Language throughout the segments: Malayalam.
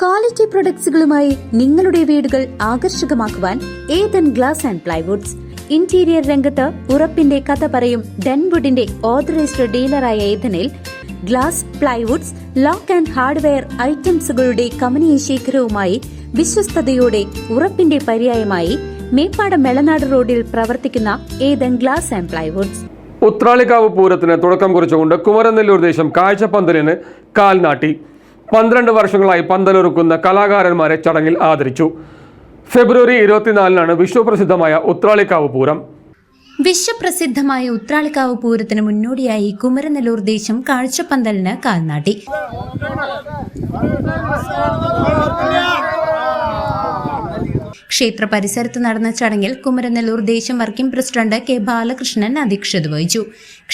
ക്വാളിറ്റി പ്രൊഡക്ട്സുകളുമായി നിങ്ങളുടെ വീടുകൾ ആകർഷകമാക്കുവാൻ Ethan glass and plywoods. Interior രംഗത്ത് ഉറപ്പിന്റെ കഥ പറയും ഡെൻവുഡിന്റെ ഓതറൈസ്ഡ് ഡീലറായ ഏതനിൽ glass, plywoods, lock and hardware ഐറ്റംസുകളുടെ കമനീയ ശേഖരവുമായി വിശ്വസ്തയോടെ ഉറപ്പിന്റെ പര്യായമായി മേപ്പാടം മെളനാട് റോഡിൽ പ്രവർത്തിക്കുന്ന Ethan glass and plywoods. Uthralikkavu പൂരത്തിന് തുടക്കം കുറിച്ചുകൊണ്ട് കുമരനെല്ലൂർ ദേശം കാഴ്ചപ്പന്തലിന് കാൽനാട്ടി. 12 വർഷങ്ങളായി പന്തലൊരുക്കുന്ന കലാകാരന്മാരെ ചടങ്ങിൽ ആദരിച്ചു. ഫെബ്രുവരി 24-നാണ് വിശ്വപ്രസിദ്ധമായ ഉത്രാളിക്കാവ് പൂരം. വിശ്വപ്രസിദ്ധമായ ഉത്രാളിക്കാവ് പൂരത്തിന് മുന്നോടിയായി കുമരനെല്ലൂർ ദേശം കാഴ്ചപ്പന്തലിന് കാൽനാട്ടി. ക്ഷേത്ര പരിസരത്ത് നടന്ന ചടങ്ങിൽ കുമരനെല്ലൂർ ദേശം വർക്കിംഗ് പ്രസിഡന്റ് കെ ബാലകൃഷ്ണൻ അധ്യക്ഷത വഹിച്ചു.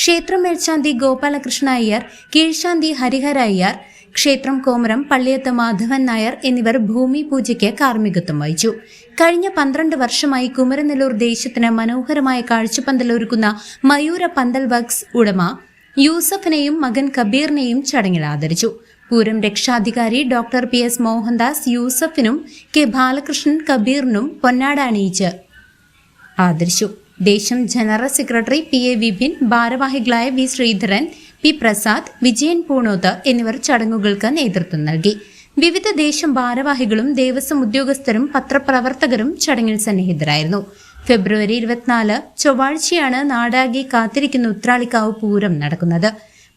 ക്ഷേത്രം മേൽശാന്തി ഗോപാലകൃഷ്ണ അയ്യർ, കീഴ്ശാന്തി ഹരിഹര അയ്യർ, ക്ഷേത്രം കോമരം പള്ളിയത്ത് മാധവൻ നായർ എന്നിവർ ഭൂമി പൂജയ്ക്ക് കാർമ്മികത്വം വഹിച്ചു. കഴിഞ്ഞ 12 വർഷമായി കുമരനെല്ലൂർ ദേശത്തിന് മനോഹരമായ കാഴ്ചപ്പന്തലൊരുക്കുന്ന മയൂര പന്തൽ വർക്ക്സ് ഉടമ യൂസഫിനെയും മകൻ കബീറിനെയും ചടങ്ങിൽ ആദരിച്ചു. പൂരം രക്ഷാധികാരി ഡോക്ടർ PS മോഹൻദാസ് യൂസഫിനും കെ ബാലകൃഷ്ണൻ കബീറിനും പൊന്നാട അണിയിച്ച് ആദരിച്ചു. ദേശം ജനറൽ സെക്രട്ടറി PA വിപിൻ, ഭാരവാഹികളായ V ശ്രീധരൻ, P പ്രസാദ്, വിജയൻ പൂണോത്ത് എന്നിവർ ചടങ്ങുകൾക്ക് നേതൃത്വം നൽകി. വിവിധ ദേശം ഭാരവാഹികളും ദേവസ്വം ഉദ്യോഗസ്ഥരും പത്രപ്രവർത്തകരും ചടങ്ങിൽ സന്നിഹിതരായിരുന്നു. ഫെബ്രുവരി 24 ചൊവ്വാഴ്ചയാണ് നാടാകെ കാത്തിരിക്കുന്ന ഉത്രാളിക്കാവ് പൂരം നടക്കുന്നത്.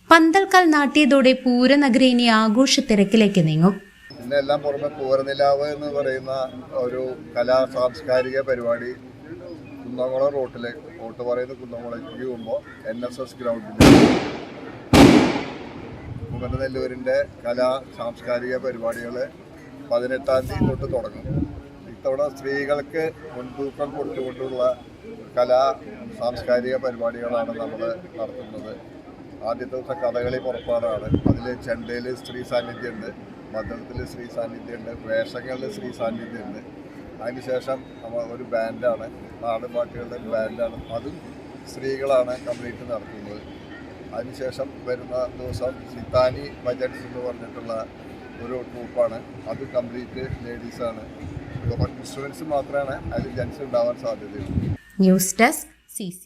പന്തൽക്കാൽ നാട്ടിയതോടെ പൂരനഗരി ഇനി ആഘോഷ തിരക്കിലേക്ക് നീങ്ങും. ഇതിനെല്ലാം പുറമെ പൂരനിലാവ് എന്ന് പറയുന്ന ഒരു കലാ സാംസ്കാരിക പരിപാടി കുന്നംകുളം റോട്ട് പറയുന്ന കുന്നംകുളത്തേക്ക് പോകുമ്പോൾ NSS ഗ്രൗണ്ടിൽ കുമരനെല്ലൂരിൻ്റെ കലാ സാംസ്കാരിക പരിപാടികൾ 18-ാം തീയതി തൊട്ട് തുടങ്ങും. ഇത്തവണ സ്ത്രീകൾക്ക് മുൻതൂക്കം കൊടുത്തുകൊണ്ടുള്ള കലാ സാംസ്കാരിക പരിപാടികളാണ് നമ്മൾ നടത്തുന്നത്. ആദ്യത്തെ ദിവസം കഥകളി പുറപ്പാടാണ്. അതിൽ ചെണ്ടയിൽ സ്ത്രീ സാന്നിധ്യമുണ്ട്, മദ്ദളത്തിൽ സ്ത്രീ സാന്നിധ്യമുണ്ട്, വേഷങ്ങളിൽ സ്ത്രീ സാന്നിധ്യമുണ്ട്. അതിനുശേഷം ഒരു ബാൻഡാണ്, നാടൻ പാട്ടുകളുടെ ബാൻഡാണ്, അതും സ്ത്രീകളാണ് കംപ്ലീറ്റ് നടത്തുന്നത്. അതിനുശേഷം വരുന്ന ദിവസം സിത്താനി ഭജൻസ് എന്ന് പറഞ്ഞിട്ടുള്ള ഒരു ട്രൂപ്പാണ്, അത് കംപ്ലീറ്റ് ലേഡീസാണ്. ഇൻസ്ട്രുമെൻറ്റ്സ് മാത്രമാണ് അതിൽ ജെൻസ് ഉണ്ടാവാൻ സാധ്യതയുള്ളൂ. News desk CC.